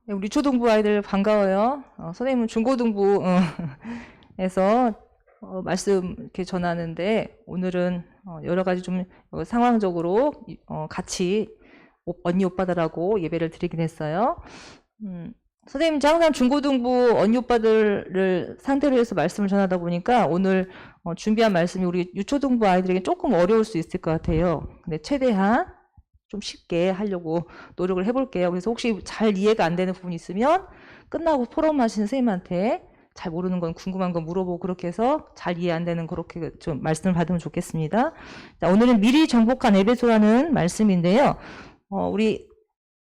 네, 우리 초등부 아이들 반가워요. 선생님은 중고등부 에서 말씀 이렇게 전하는데 오늘은 여러 가지 좀 상황적으로 같이 언니 오빠들하고 예배를 드리긴 했어요. 선생님이 항상 중고등부 언니 오빠들을 상대로 해서 말씀을 전하다 보니까 오늘 준비한 말씀이 우리 유초등부 아이들에게 조금 어려울 수 있을 것 같아요. 근데 최대한 좀 쉽게 하려고 노력을 해볼게요. 그래서 혹시 잘 이해가 안 되는 부분이 있으면 끝나고 포럼하신 선생님한테 잘 모르는 건 궁금한 건 물어보고 그렇게 해서 잘 이해 안 되는 그렇게 좀 말씀을 받으면 좋겠습니다. 자, 오늘은 미리 정복한 에베소라는 말씀인데요. 우리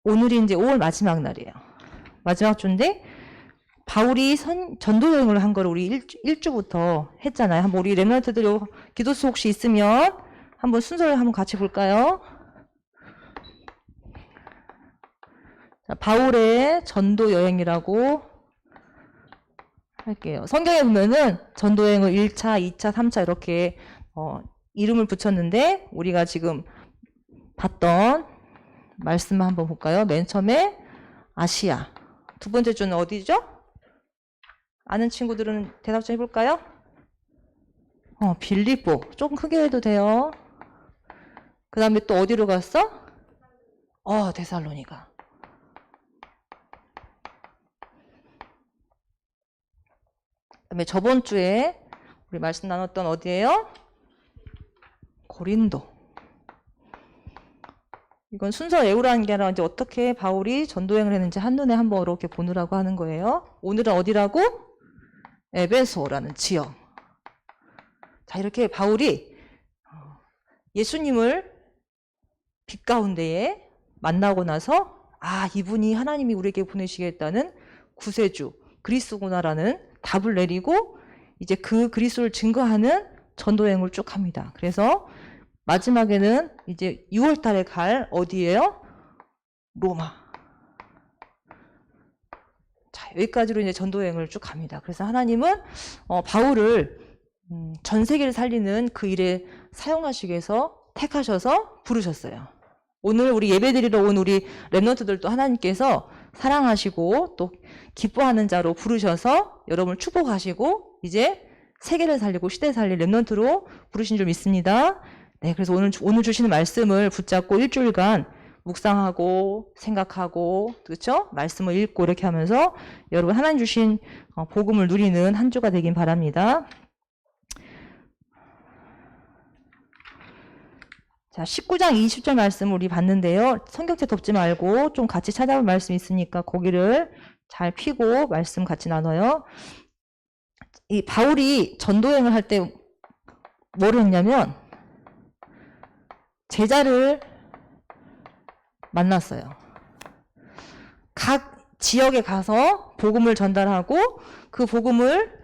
오늘이 이제 5월 마지막 날이에요. 마지막 주인데 바울이 전도 여행을 한 거를 우리 1주부터 했잖아요. 한번 우리 렘넌트들 기도수 혹시 있으면 한번 순서를 한번 같이 볼까요? 자, 바울의 전도 여행이라고 할게요. 성경에 보면은 전도 여행을 1차, 2차, 3차 이렇게 이름을 붙였는데 우리가 지금 봤던 말씀 한번 볼까요? 맨 처음에 아시아. 두 번째 주는 어디죠? 아는 친구들은 대답 좀 해볼까요? 빌립보. 조금 크게 해도 돼요. 그 다음에 또 어디로 갔어? 데살로니가. 그다음에 저번 주에 우리 말씀 나눴던 어디예요? 고린도. 이건 순서 외우라는 게 아니라 이제 어떻게 바울이 전도행을 했는지 한눈에 한번 이렇게 보느라고 하는 거예요. 오늘은 어디라고? 에베소라는 지역. 자, 이렇게 바울이 예수님을 빛 가운데에 만나고 나서 이분이 하나님이 우리에게 보내시겠다는 구세주 그리스도구나라는 답을 내리고 이제 그 그리스도를 증거하는 전도여행을 쭉 합니다. 그래서 마지막에는 이제 6월 달에 갈 어디예요? 로마. 자, 여기까지로 이제 전도여행을 쭉 갑니다. 그래서 하나님은 바울을 전 세계를 살리는 그 일에 사용하시기 위해서 택하셔서 부르셨어요. 오늘 우리 예배드리러 온 우리 렘넌트들도 하나님께서 사랑하시고 또 기뻐하는 자로 부르셔서 여러분을 축복하시고 이제 세계를 살리고 시대 살릴 렘넌트로 부르신 줄 믿습니다. 네, 그래서 오늘 주시는 말씀을 붙잡고 일주일간 묵상하고 생각하고 그렇죠? 말씀을 읽고 이렇게 하면서 여러분 하나님 주신 복음을 누리는 한 주가 되긴 바랍니다. 자, 19장 20절 말씀 우리 봤는데요. 성경책 덮지 말고 좀 같이 찾아볼 말씀이 있으니까 거기를 잘 피고 말씀 같이 나눠요. 이 바울이 전도여행을 할 때 뭐를 했냐면 제자를 만났어요. 각 지역에 가서 복음을 전달하고 그 복음을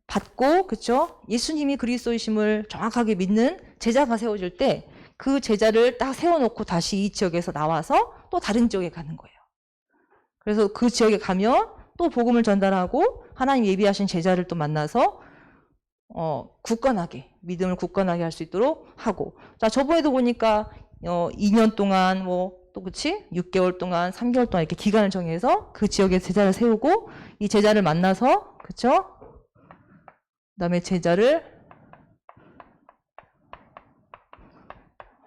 받고 그렇죠? 예수님이 그리스도이심을 정확하게 믿는 제자가 세워질 때 그 제자를 딱 세워놓고 다시 이 지역에서 나와서 또 다른 지역에 가는 거예요. 그래서 그 지역에 가면 또 복음을 전달하고 하나님 예비하신 제자를 또 만나서 굳건하게 믿음을 굳건하게 할 수 있도록 하고 자 저번에도 보니까 2년 동안 또 그치 6개월 동안 3개월 동안 이렇게 기간을 정해서 그 지역에 제자를 세우고 이 제자를 만나서 그쵸 그다음에 제자를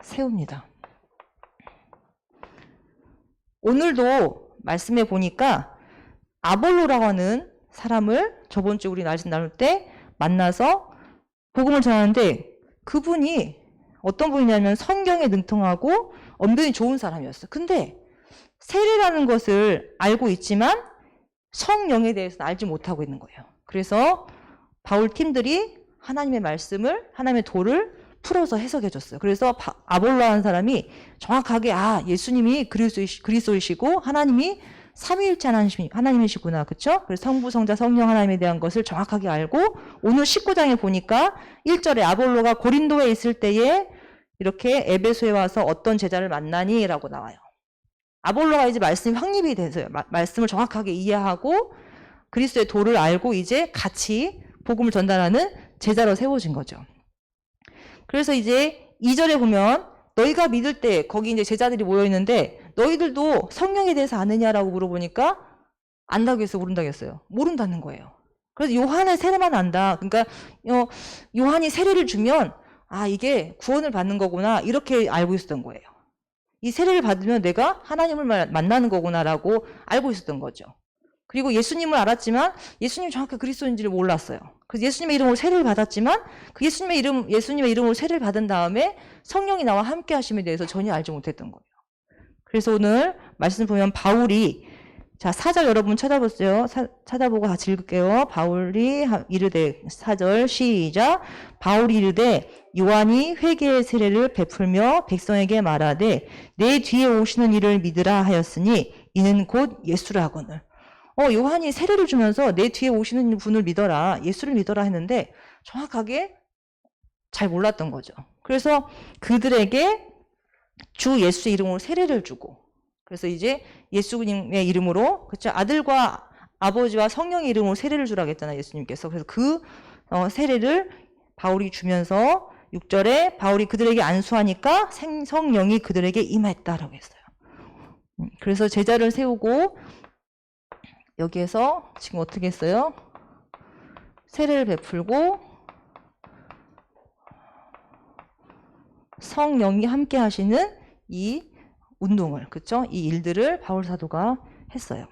세웁니다. 오늘도 말씀해 보니까 아볼로라고 하는 사람을 저번 주에 우리 말씀 나눌 때 만나서 복음을 전하는데 그분이 어떤 분이냐면 성경에 능통하고 언변이 좋은 사람이었어요. 근데 세례라는 것을 알고 있지만 성령에 대해서는 알지 못하고 있는 거예요. 그래서 바울 팀들이 하나님의 말씀을 하나님의 도를 풀어서 해석해 줬어요. 그래서 아볼로라는 사람이 정확하게 예수님이 그리스도이시고 하나님이 삼위일체 하나님이시구나. 그쵸? 그래서 성부, 성자, 성령 하나님에 대한 것을 정확하게 알고 오늘 19장에 보니까 1절에 아볼로가 고린도에 있을 때에 이렇게 에베소에 와서 어떤 제자를 만나니? 라고 나와요. 아볼로가 이제 말씀이 확립이 돼서요. 말씀을 정확하게 이해하고 그리스도의 도를 알고 이제 같이 복음을 전달하는 제자로 세워진 거죠. 그래서 이제 2절에 보면 너희가 믿을 때 거기 이제 제자들이 모여 있는데 너희들도 성령에 대해서 아느냐라고 물어보니까 안다고 해서 모른다고 했어요? 모른다는 거예요. 그래서 요한의 세례만 안다. 그러니까 요한이 세례를 주면 이게 구원을 받는 거구나 이렇게 알고 있었던 거예요. 이 세례를 받으면 내가 하나님을 만나는 거구나라고 알고 있었던 거죠. 그리고 예수님을 알았지만 예수님이 정확히 그리스도인지를 몰랐어요. 그래서 예수님의 이름으로 세례를 받았지만 그 예수님의 이름으로 세례를 받은 다음에 성령이 나와 함께 하심에 대해서 전혀 알지 못했던 거예요. 그래서 오늘 말씀 보면 바울이 자 4절 여러분 찾아보세요. 찾아보고 같이 읽을게요. 바울이 이르되 4절 시작. 바울이 이르되 요한이 회개의 세례를 베풀며 백성에게 말하되 내 뒤에 오시는 이를 믿으라 하였으니 이는 곧 예수라거늘. 요한이 세례를 주면서 내 뒤에 오시는 분을 믿어라, 예수를 믿어라 했는데 정확하게 잘 몰랐던 거죠. 그래서 그들에게 주 예수의 이름으로 세례를 주고, 그래서 이제 예수님의 이름으로, 그렇죠? 아들과 아버지와 성령의 이름으로 세례를 주라고 했잖아요, 예수님께서. 그래서 그 세례를 바울이 주면서 6절에 바울이 그들에게 안수하니까 성령이 그들에게 임했다라고 했어요. 그래서 제자를 세우고 여기에서 지금 어떻게 했어요? 세례를 베풀고 성령이 함께 하시는 이 운동을, 그쵸? 이 일들을 바울 사도가 했어요.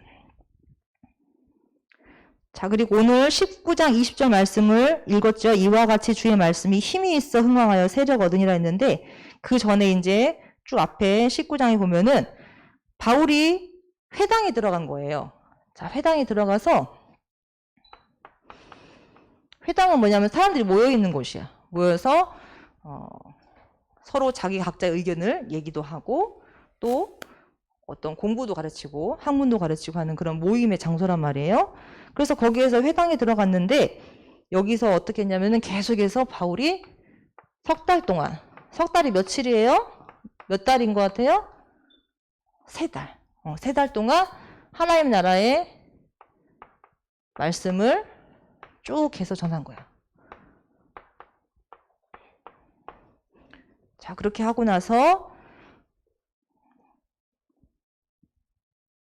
자, 그리고 오늘 19장 20절 말씀을 읽었죠. 이와 같이 주의 말씀이 힘이 있어 흥왕하여 세력 얻으니라 했는데, 그 전에 이제 쭉 앞에 19장에 보면은 바울이 회당에 들어간 거예요. 자, 회당에 들어가서, 회당은 뭐냐면 사람들이 모여 있는 곳이야. 모여서 서로 자기 각자의 의견을 얘기도 하고 또 어떤 공부도 가르치고 학문도 가르치고 하는 그런 모임의 장소란 말이에요. 그래서 거기에서 회당에 들어갔는데 여기서 어떻게 했냐면은 계속해서 바울이 석 달 동안, 석 달이 며칠이에요? 몇 달인 것 같아요? 3달. 3달 동안 하나님 나라의 말씀을 쭉 해서 전한 거야. 자, 그렇게 하고 나서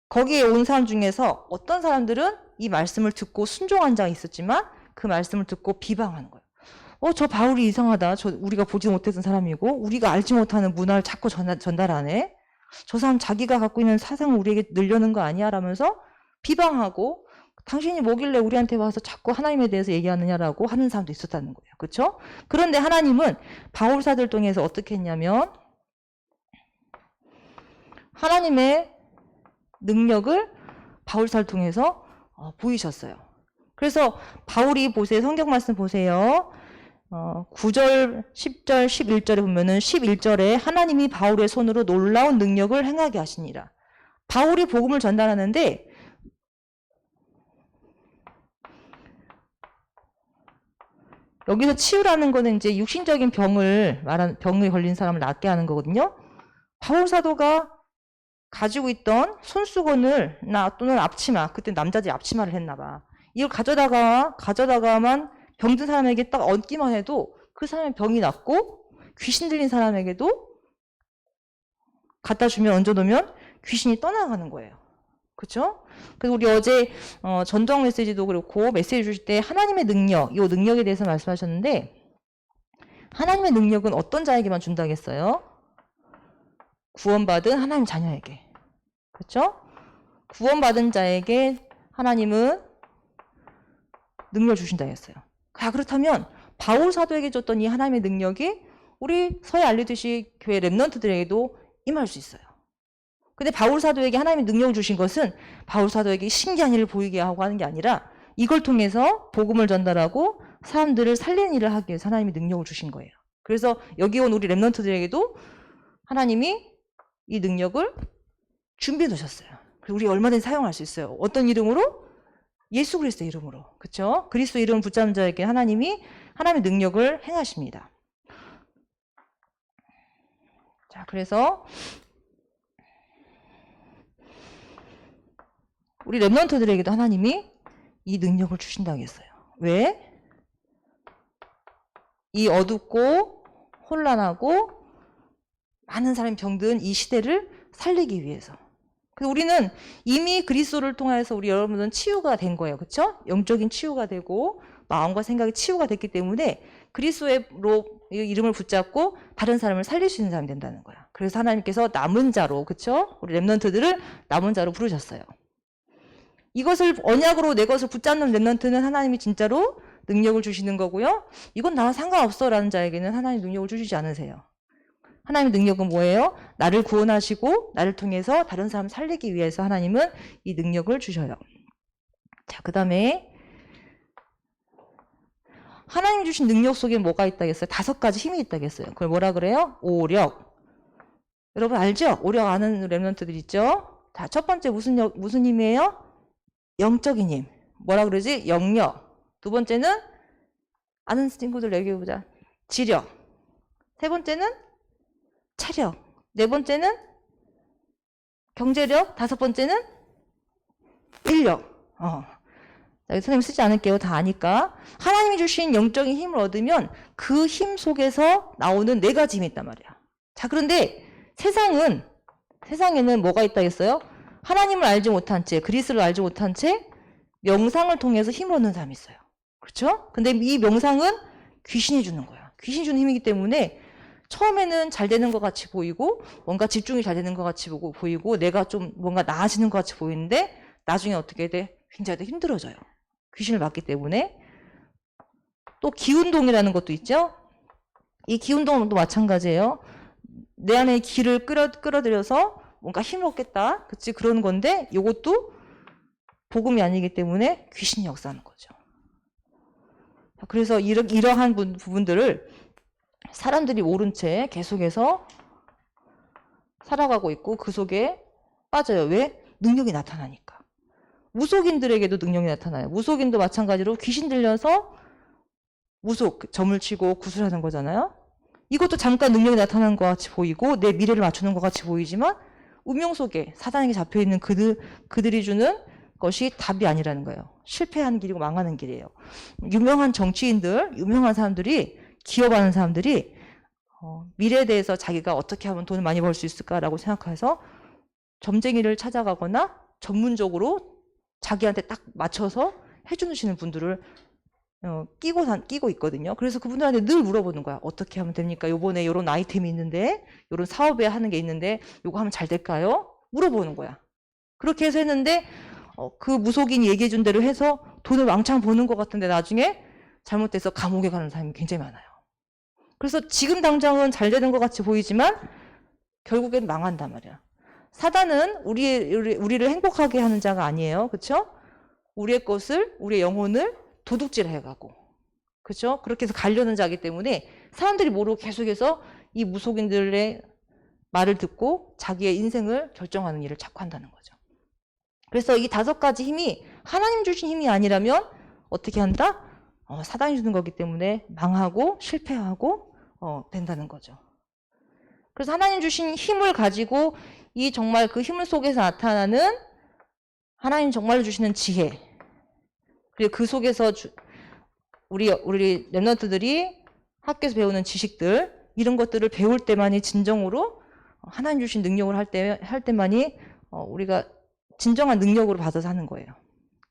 거기에 온 사람 중에서 어떤 사람들은 이 말씀을 듣고 순종한 자가 있었지만 그 말씀을 듣고 비방하는 거예요. 저 바울이 이상하다. 우리가 보지 못했던 사람이고 우리가 알지 못하는 문화를 자꾸 전달하네. 저 사람 자기가 갖고 있는 사상을 우리에게 늘려는 거 아니야? 라면서 비방하고 당신이 뭐길래 우리한테 와서 자꾸 하나님에 대해서 얘기하느냐라고 하는 사람도 있었다는 거예요. 그렇죠? 그런데 하나님은 바울 사도를 통해서 어떻게 했냐면 하나님의 능력을 바울 사도를 통해서 보이셨어요. 그래서 바울이 보세요. 성경 말씀 보세요. 9절, 10절, 11절에 보면은 11절에 하나님이 바울의 손으로 놀라운 능력을 행하게 하시니라. 바울이 복음을 전달하는데 여기서 치유라는 거는 이제 육신적인 병에 걸린 사람을 낫게 하는 거거든요. 바울 사도가 가지고 있던 손수건을 또는 앞치마, 그때 남자들이 앞치마를 했나 봐. 이걸 가져다가만 병든 사람에게 딱 얹기만 해도 그 사람의 병이 낫고 귀신 들린 사람에게도 갖다 주면 얹어놓으면 귀신이 떠나가는 거예요. 그렇죠? 그래서 우리 어제 전도학 메시지도 그렇고 메시지 주실 때 하나님의 능력, 이 능력에 대해서 말씀하셨는데 하나님의 능력은 어떤 자에게만 준다고 했어요? 구원받은 하나님 자녀에게. 그렇죠? 구원받은 자에게 하나님은 능력을 주신다고 했어요. 그렇다면 바울 사도에게 줬던 이 하나님의 능력이 우리 서에 알리듯이 교회 렘넌트들에게도 임할 수 있어요. 근데 바울 사도에게 하나님의 능력을 주신 것은 바울 사도에게 신기한 일을 보이게 하고 하는 게 아니라 이걸 통해서 복음을 전달하고 사람들을 살리는 일을 하기 위해서 하나님이 능력을 주신 거예요. 그래서 여기 온 우리 렘넌트들에게도 하나님이 이 능력을 준비해 두셨어요. 그리고 우리 얼마든지 사용할 수 있어요. 어떤 이름으로? 예수 그리스도의 이름으로. 그렇죠? 그리스도 이름을 붙잡은 자에게 하나님의 능력을 행하십니다. 자, 그래서 우리 렘넌트들에게도 하나님이 이 능력을 주신다고 했어요. 왜? 이 어둡고 혼란하고 많은 사람이 병든 이 시대를 살리기 위해서. 그래서 우리는 이미 그리스도를 통해서 우리 여러분은 치유가 된 거예요. 그렇죠? 영적인 치유가 되고 마음과 생각이 치유가 됐기 때문에 그리스도로 이름을 붙잡고 다른 사람을 살릴 수 있는 사람이 된다는 거야. 그래서 하나님께서 남은 자로, 그렇죠? 우리 렘넌트들을 남은 자로 부르셨어요. 이것을 언약으로 내 것을 붙잡는 렘넌트는 하나님이 진짜로 능력을 주시는 거고요. 이건 나와 상관없어 라는 자에게는 하나님 능력을 주시지 않으세요. 하나님의 능력은 뭐예요? 나를 구원하시고 나를 통해서 다른 사람 살리기 위해서 하나님은 이 능력을 주셔요. 자, 그 다음에 하나님 주신 능력 속에 뭐가 있다겠어요? 5가지 힘이 있다겠어요. 그걸 뭐라 그래요? 오력. 여러분 알죠? 오력 아는 렘넌트들 있죠? 자, 첫 번째 무슨 힘이에요? 영적인 힘. 뭐라 그러지? 영력. 두 번째는 아는 친구들 얘기해보자. 지력. 세 번째는 체력. 네 번째는 경제력. 다섯 번째는 인력. 선생님 쓰지 않을게요. 다 아니까. 하나님이 주신 영적인 힘을 얻으면 그 힘 속에서 나오는 4가지 힘이 있단 말이야. 자, 그런데 세상에는 뭐가 있다 했어요? 하나님을 알지 못한 채, 그리스도를 알지 못한 채 명상을 통해서 힘을 얻는 사람이 있어요. 그렇죠? 근데 이 명상은 귀신이 주는 거야. 귀신이 주는 힘이기 때문에 처음에는 잘 되는 것 같이 보이고 뭔가 집중이 잘 되는 것 같이 보이고 내가 좀 뭔가 나아지는 것 같이 보이는데 나중에 어떻게 돼? 굉장히 더 힘들어져요. 귀신을 받기 때문에. 또 기운동이라는 것도 있죠. 이 기운동도 마찬가지예요. 내 안에 기를 끌어들여서 뭔가 힘을 얻겠다. 그치? 그런 건데 이것도 복음이 아니기 때문에 귀신이 역사하는 거죠. 그래서 이러한 부분들을 사람들이 모른 채 계속해서 살아가고 있고 그 속에 빠져요. 왜? 능력이 나타나니까. 무속인들에게도 능력이 나타나요. 무속인도 마찬가지로 귀신 들려서 점을 치고 구슬하는 거잖아요. 이것도 잠깐 능력이 나타나는 것 같이 보이고 내 미래를 맞추는 것 같이 보이지만 운명 속에 사단에게 잡혀있는 그들이 주는 것이 답이 아니라는 거예요. 실패하는 길이고 망하는 길이에요. 유명한 정치인들, 유명한 사람들이, 기업하는 사람들이 미래에 대해서 자기가 어떻게 하면 돈을 많이 벌 수 있을까라고 생각해서 점쟁이를 찾아가거나 전문적으로 자기한테 딱 맞춰서 해주시는 분들을 끼고 있거든요. 그래서 그분들한테 늘 물어보는 거야. 어떻게 하면 됩니까? 요번에 이런 아이템이 있는데, 이런 사업에 하는 게 있는데, 요거 하면 잘 될까요? 물어보는 거야. 그렇게 해서 했는데, 그 무속인이 얘기해 준 대로 해서 돈을 왕창 버는 것 같은데 나중에 잘못돼서 감옥에 가는 사람이 굉장히 많아요. 그래서 지금 당장은 잘 되는 것 같이 보이지만 결국엔 망한단 말이야. 사단은 우리를 행복하게 하는 자가 아니에요. 그렇죠? 우리의 것을, 우리의 영혼을 도둑질 해가고, 그렇죠? 그렇게 해서 가려는 자이기 때문에 사람들이 모르고 계속해서 이 무속인들의 말을 듣고 자기의 인생을 결정하는 일을 자꾸 한다는 거죠. 그래서 이 5가지 힘이 하나님 주신 힘이 아니라면 어떻게 한다? 사단이 주는 거기 때문에 망하고 실패하고 된다는 거죠. 그래서 하나님 주신 힘을 가지고 이 정말 그 힘을 속에서 나타나는 하나님 정말로 주시는 지혜, 그리고 그 속에서 우리 렘넌트들이 학교에서 배우는 지식들, 이런 것들을 배울 때만이 진정으로 하나님 주신 능력을 할 때만이 우리가 진정한 능력으로 받아서 하는 거예요.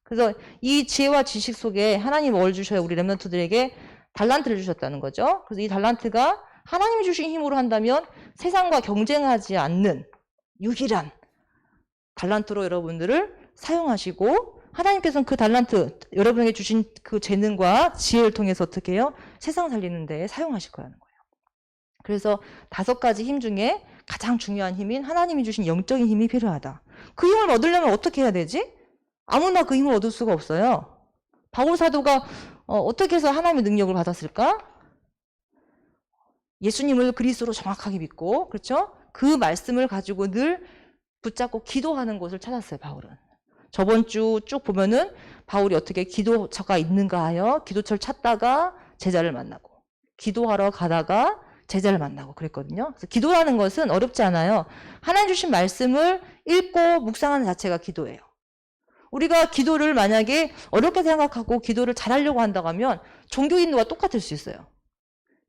그래서 이 지혜와 지식 속에 하나님이 뭘 주셔요? 우리 렘넌트들에게 달란트를 주셨다는 거죠. 그래서 이 달란트가 하나님이 주신 힘으로 한다면 세상과 경쟁하지 않는 유일한 달란트로 여러분들을 사용하시고, 하나님께서는 그 달란트, 여러분에게 주신 그 재능과 지혜를 통해서 어떻게 해요? 세상 살리는 데 사용하실 거라는 거예요. 그래서 5가지 힘 중에 가장 중요한 힘인 하나님이 주신 영적인 힘이 필요하다. 그 힘을 얻으려면 어떻게 해야 되지? 아무나 그 힘을 얻을 수가 없어요. 바울 사도가 어떻게 해서 하나님의 능력을 받았을까? 예수님을 그리스도로 정확하게 믿고, 그렇죠? 그 말씀을 가지고 늘 붙잡고 기도하는 곳을 찾았어요, 바울은. 저번 주 쭉 보면은 바울이 어떻게 기도처가 있는가 하여 기도처를 찾다가 제자를 만나고, 기도하러 가다가 제자를 만나고 그랬거든요. 그래서 기도라는 것은 어렵지 않아요. 하나님 주신 말씀을 읽고 묵상하는 자체가 기도예요. 우리가 기도를 만약에 어렵게 생각하고 기도를 잘하려고 한다고 하면 종교인과 똑같을 수 있어요.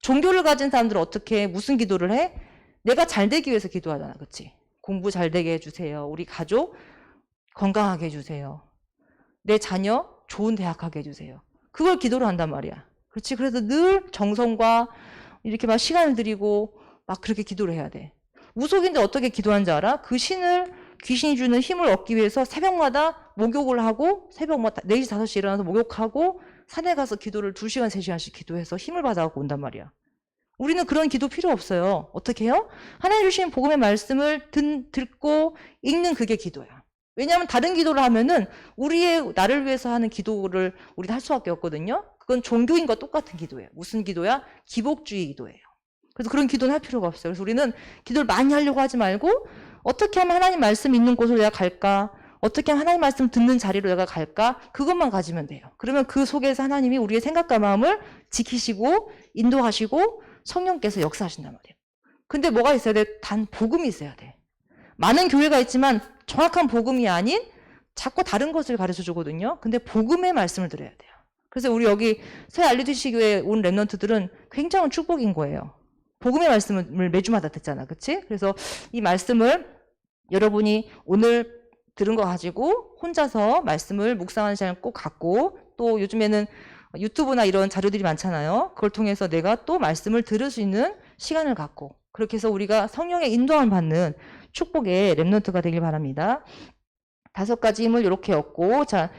종교를 가진 사람들은 어떻게, 무슨 기도를 해? 내가 잘 되기 위해서 기도하잖아. 그렇지? 공부 잘 되게 해주세요. 우리 가족 건강하게 해주세요. 내 자녀 좋은 대학 가게 해주세요. 그걸 기도를 한단 말이야. 그렇지? 그래서 늘 정성과 이렇게 막 시간을 들이고 막 그렇게 기도를 해야 돼. 무속인데 어떻게 기도하는지 알아? 그 신을 귀신이 주는 힘을 얻기 위해서 새벽마다 목욕을 하고 새벽마다 4시, 5시에 일어나서 목욕하고 산에 가서 기도를 2시간, 3시간씩 기도해서 힘을 받아갖고 온단 말이야. 우리는 그런 기도 필요 없어요. 어떻게 해요? 하나님 주신 복음의 말씀을 듣고 읽는 그게 기도야. 왜냐하면 다른 기도를 하면은 우리의 나를 위해서 하는 기도를 우리는 할 수밖에 없거든요. 그건 종교인과 똑같은 기도예요. 무슨 기도야? 기복주의 기도예요. 그래서 그런 기도는 할 필요가 없어요. 그래서 우리는 기도를 많이 하려고 하지 말고 어떻게 하면 하나님 말씀 있는 곳으로 내가 갈까? 어떻게 하면 하나님 말씀 듣는 자리로 내가 갈까? 그것만 가지면 돼요. 그러면 그 속에서 하나님이 우리의 생각과 마음을 지키시고 인도하시고 성령께서 역사하신단 말이에요. 근데 뭐가 있어야 돼? 단 복음이 있어야 돼. 많은 교회가 있지만 정확한 복음이 아닌 자꾸 다른 것을 가르쳐 주거든요. 근데 복음의 말씀을 드려야 돼요. 그래서 우리 여기 새 알리티시 교회 온 랩런트들은 굉장한 축복인 거예요. 복음의 말씀을 매주마다 듣잖아. 그치? 그래서 이 말씀을 여러분이 오늘 들은 거 가지고 혼자서 말씀을 묵상하는 시간을 꼭 갖고 또 요즘에는 유튜브나 이런 자료들이 많잖아요. 그걸 통해서 내가 또 말씀을 들을 수 있는 시간을 갖고 그렇게 해서 우리가 성령의 인도함을 받는 축복의 랩런트가 되길 바랍니다. 5가지 힘을 이렇게 얻고 자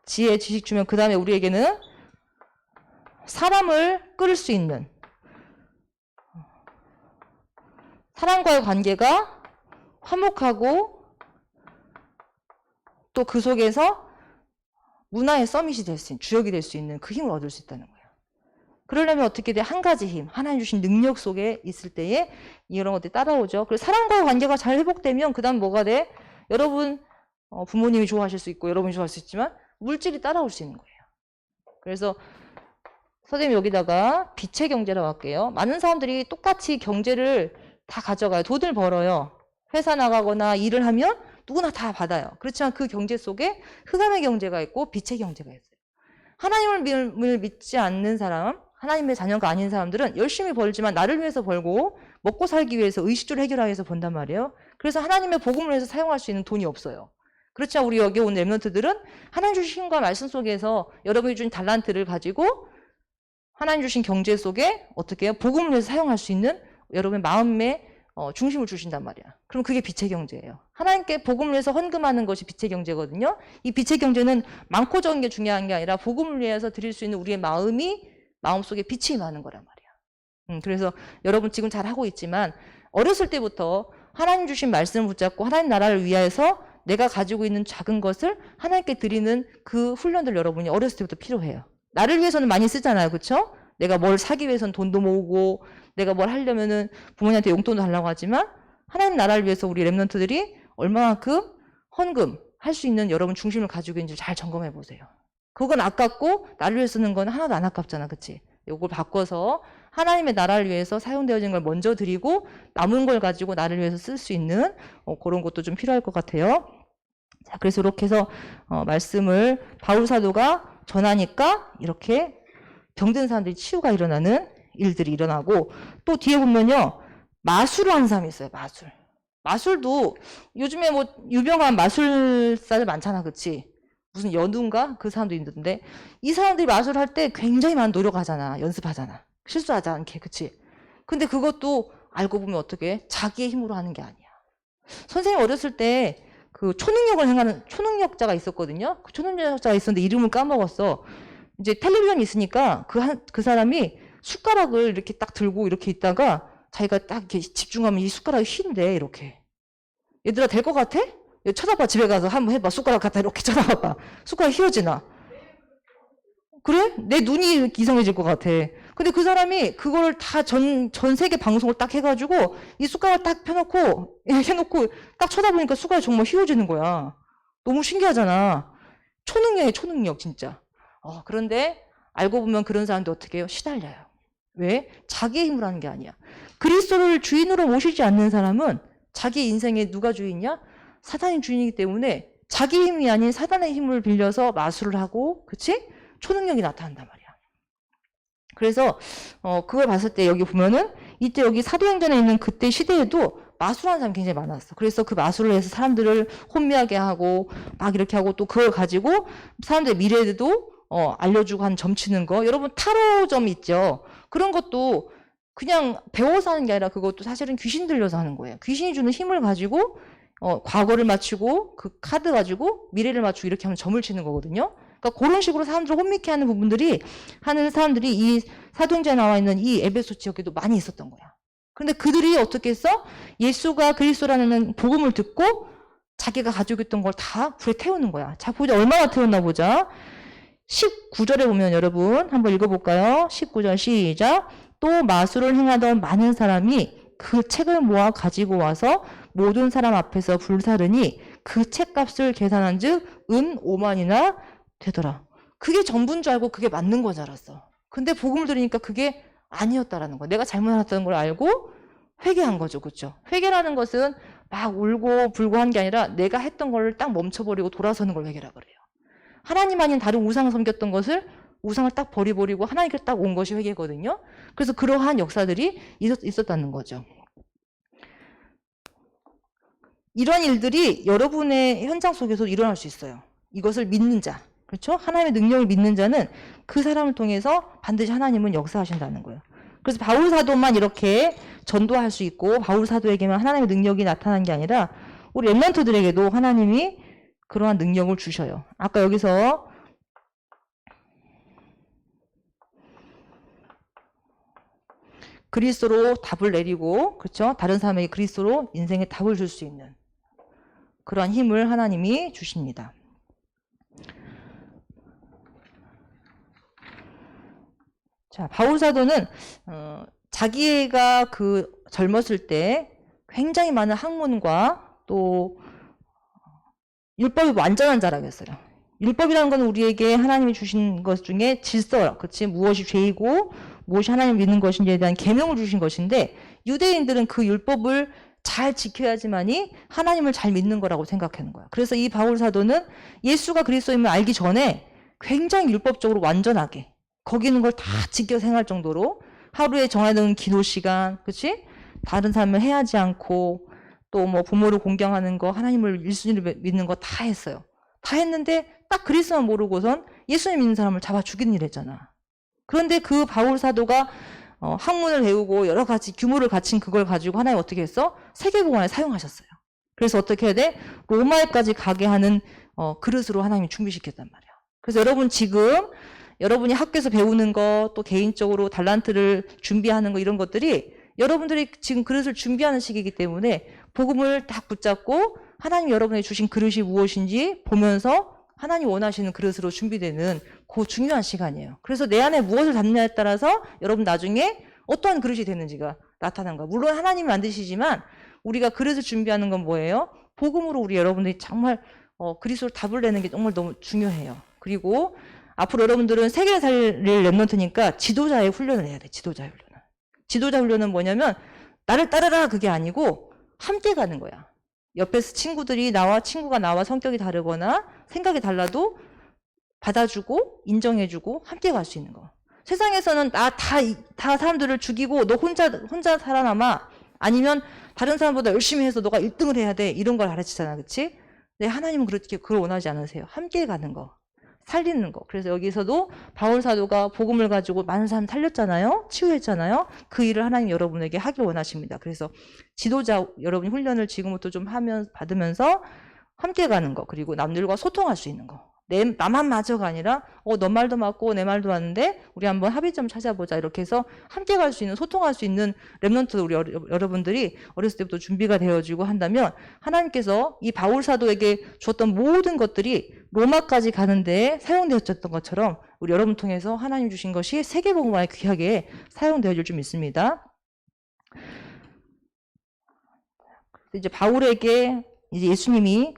지혜, 지식 주면 그 다음에 우리에게는 사람을 끌을 수 있는 사람과의 관계가 화목하고 또 그 속에서 문화의 서밋이 될 수 있는 주역이 될 수 있는 그 힘을 얻을 수 있다는 거예요. 그러려면 어떻게 돼? 한 가지 힘, 하나님 주신 능력 속에 있을 때에 이런 것들이 따라오죠. 그래서 사람과의 관계가 잘 회복되면 그 다음 뭐가 돼? 여러분 부모님이 좋아하실 수 있고 여러분이 좋아할 수 있지만 물질이 따라올 수 있는 거예요. 그래서 선생님 여기다가 빛의 경제라고 할게요. 많은 사람들이 똑같이 경제를 다 가져가요. 돈을 벌어요. 회사 나가거나 일을 하면 누구나 다 받아요. 그렇지만 그 경제 속에 흑암의 경제가 있고 빛의 경제가 있어요. 하나님을 믿지 않는 사람, 하나님의 자녀가 아닌 사람들은 열심히 벌지만 나를 위해서 벌고 먹고 살기 위해서 의식주를 해결하기 위해서 번단 말이에요. 그래서 하나님의 복음을 위해서 사용할 수 있는 돈이 없어요. 그렇지만 우리 여기 온 랩런트들은 하나님 주신 힘과 말씀 속에서 여러분이 주신 달란트를 가지고 하나님 주신 경제 속에 어떻게 해요? 복음을 위해서 사용할 수 있는 여러분의 마음의 중심을 주신단 말이야. 그럼 그게 빛의 경제예요. 하나님께 복음을 위해서 헌금하는 것이 빛의 경제거든요. 이 빛의 경제는 많고 적은 게 중요한 게 아니라 복음을 위해서 드릴 수 있는 우리의 마음속에 빛이 임하는 거란 말이야. 그래서 여러분 지금 잘 하고 있지만 어렸을 때부터 하나님 주신 말씀을 붙잡고 하나님 나라를 위하여서 내가 가지고 있는 작은 것을 하나님께 드리는 그 훈련들 여러분이 어렸을 때부터 필요해요. 나를 위해서는 많이 쓰잖아요. 그렇죠? 내가 뭘 사기 위해서는 돈도 모으고 내가 뭘 하려면은 부모님한테 용돈도 달라고 하지만 하나님 나라를 위해서 우리 랩런트들이 얼마만큼 헌금 할 수 있는 여러분 중심을 가지고 있는지 잘 점검해 보세요. 그건 아깝고 나를 위해 쓰는 건 하나도 안 아깝잖아. 그치? 요걸 바꿔서 하나님의 나라를 위해서 사용되어진 걸 먼저 드리고 남은 걸 가지고 나를 위해서 쓸 수 있는 그런 것도 좀 필요할 것 같아요. 자, 그래서 이렇게 해서 말씀을 바울 사도가 전하니까 이렇게 병든 사람들이 치유가 일어나는 일들이 일어나고 또 뒤에 보면요. 마술을 하는 사람이 있어요. 마술. 마술도 요즘에 뭐 유명한 마술사들 많잖아. 그치? 무슨 연우인가? 그 사람도 있는데 이 사람들이 마술을 할 때 굉장히 많은 노력하잖아. 연습하잖아. 실수하지 않게. 그치? 근데 그것도 알고 보면 어떻게 자기의 힘으로 하는 게 아니야. 선생님 어렸을 때 그 초능력을 행하는 초능력자가 있었거든요. 그 초능력자가 있었는데 이름을 까먹었어. 이제 텔레비전이 있으니까 그 사람이 숟가락을 이렇게 딱 들고 이렇게 있다가 자기가 딱 이렇게 집중하면 이 숟가락이 휜대. 이렇게. 얘들아 될 것 같아? 쳐다봐. 집에 가서 한번 해봐. 숟가락 갖다 이렇게 쳐다봐봐. 숟가락 휘어지나? 그래? 내 눈이 이상해질 것 같아. 근데 그 사람이 그걸 다 전 세계 방송을 딱 해가지고 이 숟가락 딱 펴놓고 해놓고 딱 쳐다보니까 숟가락이 정말 휘어지는 거야. 너무 신기하잖아. 초능력이에요. 초능력 진짜. 그런데 알고 보면 그런 사람도 어떻게 해요? 시달려요. 왜? 자기의 힘으로 하는 게 아니야. 그리스도를 주인으로 모시지 않는 사람은 자기 인생에 누가 주인이야? 사단이 주인이기 때문에 자기 힘이 아닌 사단의 힘을 빌려서 마술을 하고 그치? 초능력이 나타난단 말이야. 그래서 그걸 봤을 때 여기 보면은 이때 여기 사도행전에 있는 그때 시대에도 마술하는 사람이 굉장히 많았어. 그래서 그 마술을 해서 사람들을 혼미하게 하고 막 이렇게 하고 또 그걸 가지고 사람들의 미래에도 알려주고 한 점치는 거. 여러분 타로점 있죠. 그런 것도 그냥 배워서 하는 게 아니라 그것도 사실은 귀신 들려서 하는 거예요. 귀신이 주는 힘을 가지고 과거를 맞추고 그 카드 가지고 미래를 맞추고 이렇게 하면 점을 치는 거거든요. 그러니까 그런 식으로 사람들을 혼미케 하는 부분들이 하는 사람들이 이 사도행전에 나와 있는 이 에베소 지역에도 많이 있었던 거야. 근데 그들이 어떻게 했어? 예수가 그리스도라는 복음을 듣고 자기가 가지고 있던 걸 다 불에 태우는 거야. 자, 보자. 얼마나 태웠나 보자. 19절에 보면 여러분 한번 읽어볼까요? 19절 시작. 또 마술을 행하던 많은 사람이 그 책을 모아 가지고 와서 모든 사람 앞에서 불사르니 그 책값을 계산한 즉 은 5만이나 되더라. 그게 전부인 줄 알고 그게 맞는 건 줄 알았어. 근데 복음을 들으니까 그게 아니었다라는 거야. 내가 잘못했다는 걸 알고 회개한 거죠. 그렇죠? 회개라는 것은 막 울고 불고 한 게 아니라 내가 했던 걸 딱 멈춰버리고 돌아서는 걸 회개라 그래요. 하나님 아닌 다른 우상을 섬겼던 것을 우상을 딱 버리고 하나님께 딱 온 것이 회개거든요. 그래서 그러한 역사들이 있었다는 거죠. 이런 일들이 여러분의 현장 속에서 일어날 수 있어요. 이것을 믿는 자, 그렇죠? 하나님의 능력을 믿는 자는 그 사람을 통해서 반드시 하나님은 역사하신다는 거예요. 그래서 바울 사도만 이렇게 전도할 수 있고 바울 사도에게만 하나님의 능력이 나타난 게 아니라 우리 렘넌트들에게도 하나님이 그러한 능력을 주셔요. 아까 여기서 그리스도로 답을 내리고, 그렇죠? 다른 사람에게 그리스도로 인생의 답을 줄 수 있는 그러한 힘을 하나님이 주십니다. 자, 바울 사도는 자기가 그 젊었을 때 굉장히 많은 학문과 또 율법이 완전한 자라겠어요. 율법이라는 건 우리에게 하나님이 주신 것 중에 질서, 그치? 무엇이 죄이고 무엇이 하나님을 믿는 것인지에 대한 계명을 주신 것인데 유대인들은 그 율법을 잘 지켜야지만이 하나님을 잘 믿는 거라고 생각하는 거야. 그래서 이 바울 사도는 예수가 그리스도임을 알기 전에 굉장히 율법적으로 완전하게 거기 있는 걸 다 지켜 생활 정도로 하루에 정해놓은 기도 시간, 그치? 다른 사람을 해하지 않고 또 뭐 부모를 공경하는 거, 하나님을 1순위로 믿는 거 다 했어요. 다 했는데 딱 그리스도만 모르고선 예수님 믿는 사람을 잡아 죽이는 일 했잖아. 그런데 그 바울 사도가 학문을 배우고 여러 가지 규모를 갖춘 그걸 가지고 하나님 어떻게 했어? 세계공안에 사용하셨어요. 그래서 어떻게 해야 돼? 로마에까지 가게 하는 그릇으로 하나님이 준비시켰단 말이야. 그래서 여러분 지금 여러분이 학교에서 배우는 거 또 개인적으로 달란트를 준비하는 거 이런 것들이 여러분들이 지금 그릇을 준비하는 시기이기 때문에 복음을 딱 붙잡고 하나님 여러분에게 주신 그릇이 무엇인지 보면서 하나님 원하시는 그릇으로 준비되는 그 중요한 시간이에요. 그래서 내 안에 무엇을 담느냐에 따라서 여러분 나중에 어떠한 그릇이 되는지가 나타난 거예요. 물론 하나님이 만드시지만 우리가 그릇을 준비하는 건 뭐예요? 복음으로 우리 여러분들이 정말 그리스도로 답을 내는 게 정말 너무 중요해요. 그리고 앞으로 여러분들은 세계를 살릴 렘넌트니까 지도자의 훈련을 해야 돼. 지도자의 훈련을. 지도자 훈련은 뭐냐면 나를 따르라 그게 아니고 함께 가는 거야. 옆에서 친구가 나와 성격이 다르거나 생각이 달라도 받아주고 인정해주고 함께 갈 수 있는 거. 세상에서는 다 사람들을 죽이고 너 혼자 살아남아 아니면 다른 사람보다 열심히 해서 너가 1등을 해야 돼 이런 걸 가르치잖아. 그치? 근데 하나님은 그걸 원하지 않으세요. 함께 가는 거. 살리는 거. 그래서 여기서도 바울 사도가 복음을 가지고 많은 사람 살렸잖아요. 치유했잖아요. 그 일을 하나님 여러분에게 하길 원하십니다. 그래서 지도자 여러분 훈련을 지금부터 좀 받으면서 함께 가는 거. 그리고 남들과 소통할 수 있는 거. 나만 맞아가 아니라 너 말도 맞고 내 말도 맞는데 우리 한번 합의점 찾아보자. 이렇게 해서 함께 갈 수 있는 소통할 수 있는 렘넌트 우리 여러분들이 어렸을 때부터 준비가 되어지고 한다면 하나님께서 이 바울 사도에게 주었던 모든 것들이 로마까지 가는데 사용되었던 것처럼 우리 여러분 통해서 하나님 주신 것이 세계복음화에 귀하게 사용되어질 줄 믿습니다. 이제 바울에게 이제 예수님이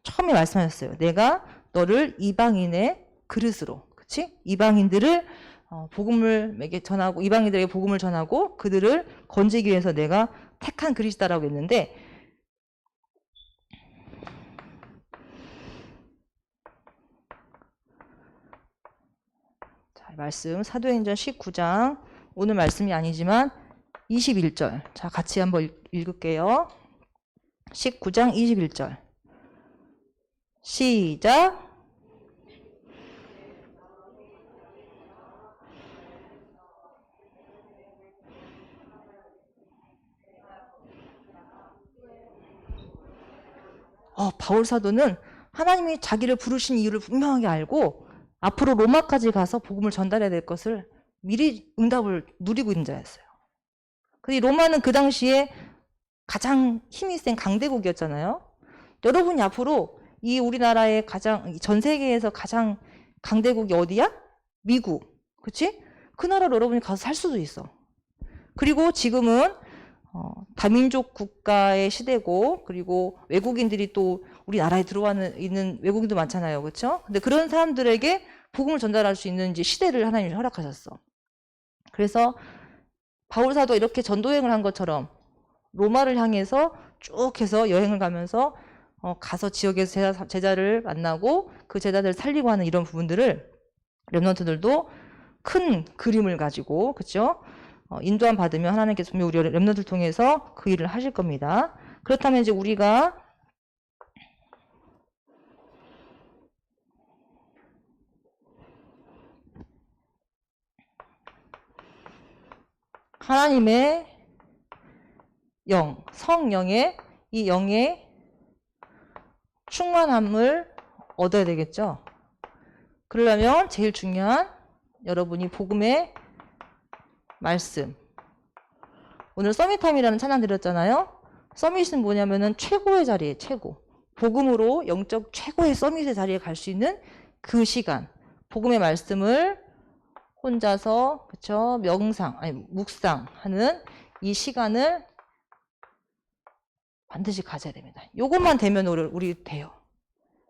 처음에 말씀하셨어요. 내가 너를 이방인의 그릇으로, 그치? 이방인들을 복음을 전하고 이방인들에게 복음을 전하고 그들을 건지기 위해서 내가 택한 그릇이다라고 했는데 자, 말씀 사도행전 19장 오늘 말씀이 아니지만 21절 자 같이 한번 읽을게요. 19장 21절. 시작. 바울 사도는 하나님이 자기를 부르신 이유를 분명하게 알고 앞으로 로마까지 가서 복음을 전달해야 될 것을 미리 응답을 누리고 있는 자였어요. 근데 로마는 그 당시에 가장 힘이 센 강대국이었잖아요. 여러분이 앞으로 이 우리나라의 전 세계에서 가장 강대국이 어디야? 미국. 그치? 그 나라로 여러분이 가서 살 수도 있어. 그리고 지금은 다민족 국가의 시대고, 그리고 외국인들이 또 우리나라에 들어와 있는 외국인도 많잖아요. 그렇죠? 근데 그런 사람들에게 복음을 전달할 수 있는 이제 시대를 하나님이 허락하셨어. 그래서 바울 사도 이렇게 전도여행을 한 것처럼 로마를 향해서 쭉 해서 여행을 가면서 가서 지역에서 제자를 만나고 그 제자들을 살리고 하는 이런 부분들을 렘넌트들도 큰 그림을 가지고, 그렇죠? 인도함 받으면 하나님께서 분명 우리 렘넌트를 통해서 그 일을 하실 겁니다. 그렇다면 이제 우리가 하나님의 영, 성령의 이 영의 충만함을 얻어야 되겠죠. 그러려면 제일 중요한 여러분이 복음의 말씀. 오늘 서밋타임이라는 찬양 드렸잖아요. 서밋은 뭐냐면은 최고의 자리에 최고. 복음으로 영적 최고의 서밋의 자리에 갈 수 있는 그 시간. 복음의 말씀을 혼자서 그쵸? 묵상하는 이 시간을 반드시 가져야 됩니다. 요것만 되면 우리 돼요.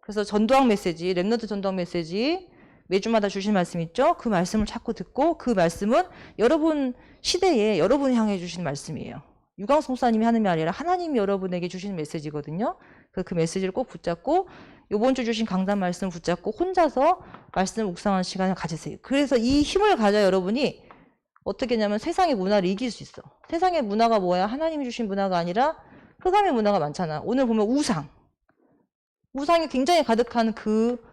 그래서 전도학 메시지, 렘넌트 전도학 메시지 매주마다 주신 말씀 있죠? 그 말씀을 찾고 듣고 그 말씀은 여러분 시대에 여러분이 향해 주신 말씀이에요. 유광수 목사님이 하는 말이 아니라 하나님이 여러분에게 주시는 메시지거든요. 그 메시지를 꼭 붙잡고 이번 주 주신 강단 말씀 붙잡고 혼자서 말씀을 묵상하는 시간을 가지세요. 그래서 이 힘을 가져 여러분이 어떻게 하냐면 세상의 문화를 이길 수 있어. 세상의 문화가 뭐야? 하나님이 주신 문화가 아니라 흑암의 문화가 많잖아. 오늘 보면 우상이 굉장히 가득한 그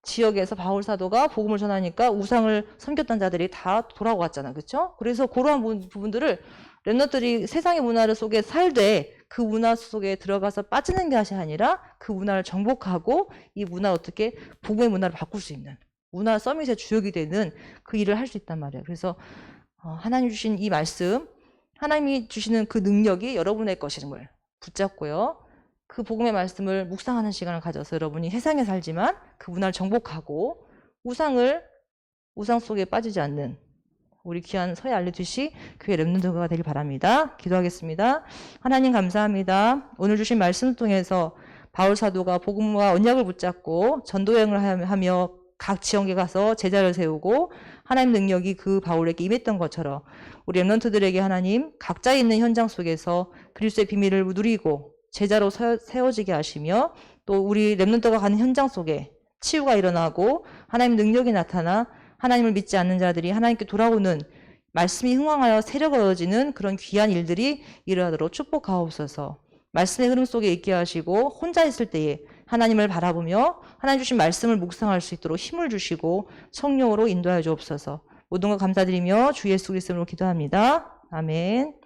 지역에서 바울 사도가 복음을 전하니까 우상을 섬겼던 자들이 다 돌아왔잖아. 그렇죠? 그래서 그러한 부분들을 렘넌트들이 세상의 문화를 속에 살되 그 문화 속에 들어가서 빠지는 것이 아니라 그 문화를 정복하고 이 문화를 어떻게 복음의 문화를 바꿀 수 있는 문화 서밋의 주역이 되는 그 일을 할 수 있단 말이에요. 그래서 하나님 주신 이 말씀, 하나님이 주시는 그 능력이 여러분의 것임을 붙잡고요. 그 복음의 말씀을 묵상하는 시간을 가져서 여러분이 세상에 살지만 그 문화를 정복하고 우상 속에 빠지지 않는 우리 귀한 서예 알려주시 교회 렘넌트가 되길 바랍니다. 기도하겠습니다. 하나님 감사합니다. 오늘 주신 말씀을 통해서 바울 사도가 복음과 언약을 붙잡고 전도여행을 하며 각 지역에 가서 제자를 세우고 하나님 능력이 그 바울에게 임했던 것처럼 우리 렘넌트들에게 하나님 각자 있는 현장 속에서 그리스도의 비밀을 누리고 제자로 세워지게 하시며 또 우리 렘넌트가 가는 현장 속에 치유가 일어나고 하나님 능력이 나타나 하나님을 믿지 않는 자들이 하나님께 돌아오는 말씀이 흥황하여 세력을 얻어지는 그런 귀한 일들이 일어나도록 축복하옵소서. 말씀의 흐름 속에 있게 하시고 혼자 있을 때에 하나님을 바라보며 하나님 주신 말씀을 묵상할 수 있도록 힘을 주시고 성령으로 인도하여 주옵소서. 모든 것 감사드리며 주 예수 그리스도로 기도합니다. 아멘.